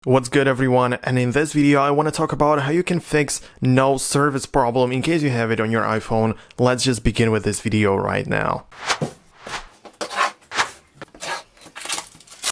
What's good everyone, and in this video I want to talk about how you can fix no service problem in case you have it on your iPhone. Let's just begin with this video right now.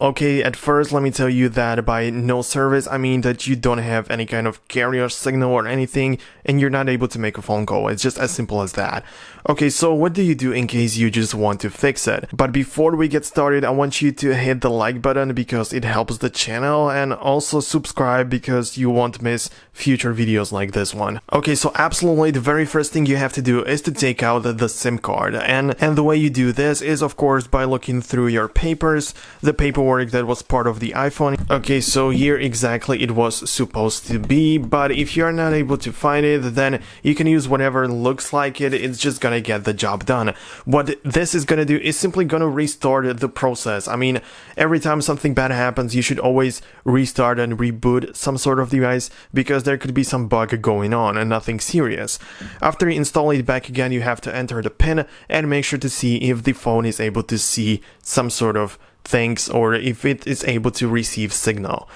Okay, at first let me tell you that by no service I mean that you don't have any kind of carrier signal or anything and you're not able to make a phone call. It's just as simple as that. Okay, so what do you do in case you just want to fix it? But before we get started, I want you to hit the like button because it helps the channel, and also subscribe because you won't miss future videos like this one. Okay, so absolutely the very first thing you have to do is to take out the SIM card, and the way you do this is of course by looking through your papers, the paperwork that was part of the iPhone. Okay, so here exactly it was supposed to be, but if you're not able to find it, then you can use whatever looks like it. It's just gonna get the job done. What this is gonna do is simply gonna restart the process. I mean, every time something bad happens, you should always restart and reboot some sort of device because there could be some bug going on and nothing serious. After you install it back again, you have to enter the PIN and make sure to see if the phone is able to see some sort of things or if it is able to receive signal.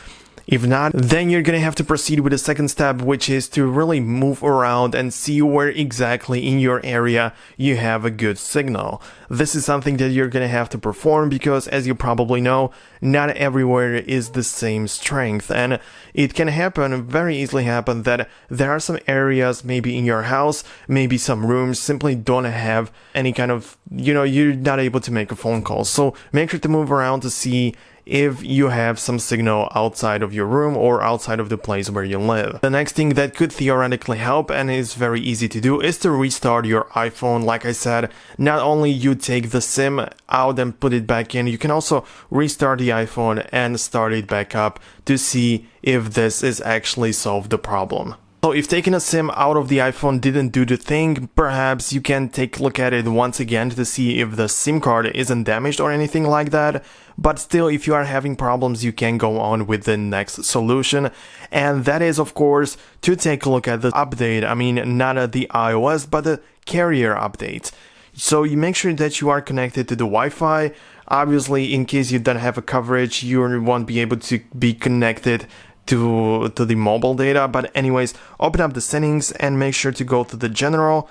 If not, then you're gonna have to proceed with the second step, which is to really move around and see where exactly in your area you have a good signal. This is something that you're gonna have to perform because, as you probably know, not everywhere is the same strength, and it can happen, very easily happen, that there are some areas maybe in your house, maybe some rooms simply don't have any kind of, you're not able to make a phone call. So make sure to move around to see if you have some signal outside of your room or outside of the place where you live. The next thing that could theoretically help and is very easy to do is to restart your iPhone. Like I said, not only you take the SIM out and put it back in, you can also restart the iPhone and start it back up to see if this is actually solved the problem. So if taking a SIM out of the iPhone didn't do the thing, perhaps you can take a look at it once again to see if the SIM card isn't damaged or anything like that. But still, if you are having problems, you can go on with the next solution. And that is, of course, to take a look at the update. I mean, not the iOS, but the carrier update. So you make sure that you are connected to the Wi-Fi. Obviously, in case you don't have a coverage, you won't be able to be connected to the mobile data. But anyways, open up the settings and make sure to go to the general,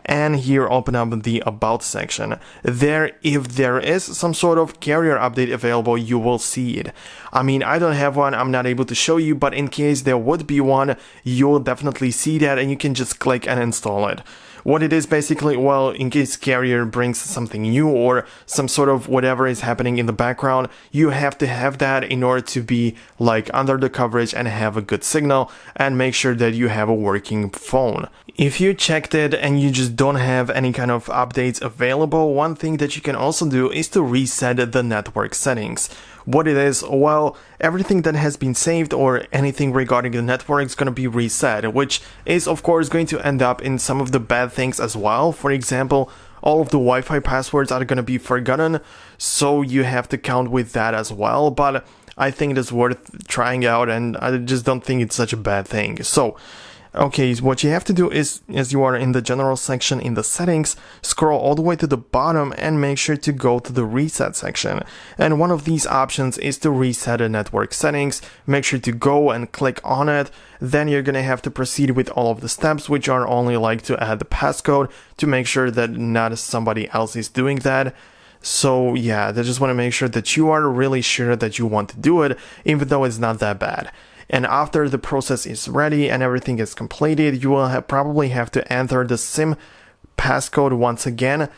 and here open up the about section. There, if there is some sort of carrier update available, you will see it. I mean, I don't have one, I'm not able to show you, but in case there would be one, you'll definitely see that and you can just click and install it. What it is basically, well, in case carrier brings something new or some sort of whatever is happening in the background, you have to have that in order to be like under the coverage and have a good signal and make sure that you have a working phone. If you checked it and you just don't have any kind of updates available, one thing that you can also do is to reset the network settings. What it is, well, everything that has been saved or anything regarding the network is going to be reset, which is of course going to end up in some of the bad things as well. For example, all of the Wi-Fi passwords are going to be forgotten, so you have to count with that as well. But I think it's worth trying out, and I just don't think it's such a bad thing. So okay, what you have to do is, as you are in the general section in the settings, scroll all the way to the bottom and make sure to go to the reset section. And one of these options is to reset the network settings. Make sure to go and click on it. Then you're gonna have to proceed with all of the steps, which are only like to add the passcode to make sure that not somebody else is doing that. So yeah, I just want to make sure that you are really sure that you want to do it, even though it's not that bad. And after the process is ready and everything is completed, you will probably have to enter the SIM passcode once again.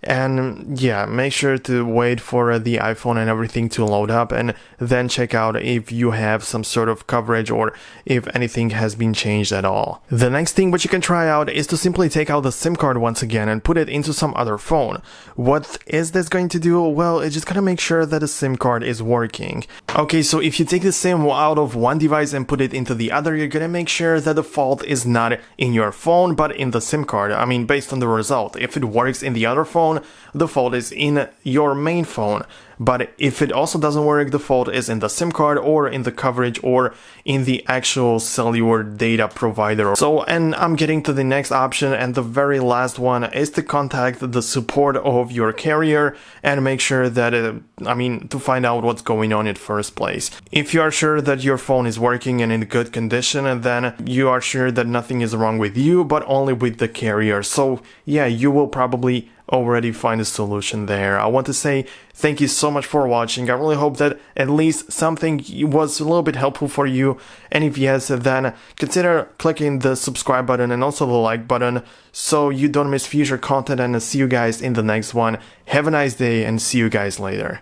And yeah, make sure to wait for the iPhone and everything to load up and then check out if you have some sort of coverage or if anything has been changed at all. The next thing which you can try out is to simply take out the SIM card once again and put it into some other phone. What is this going to do? Well, it's just gonna make sure that the SIM card is working. Okay, so if you take the SIM out of one device and put it into the other, you're gonna make sure that the fault is not in your phone but in the SIM card. I mean, based on the result. If it works in the other phone, phone, the fault is in your main phone. But if it also doesn't work, the fault is in the SIM card or in the coverage or in the actual cellular data provider. So, and I'm getting to the next option, and the very last one is to contact the support of your carrier and make sure that, to find out what's going on in the first place. If you are sure that your phone is working and in good condition, then you are sure that nothing is wrong with you, but only with the carrier. So yeah, you will probably already find a solution there. I want to say thank you so much for watching. I really hope that at least something was a little bit helpful for you. And if yes, then consider clicking the subscribe button and also the like button so you don't miss future content, and I'll see you guys in the next one. Have a nice day and see you guys later.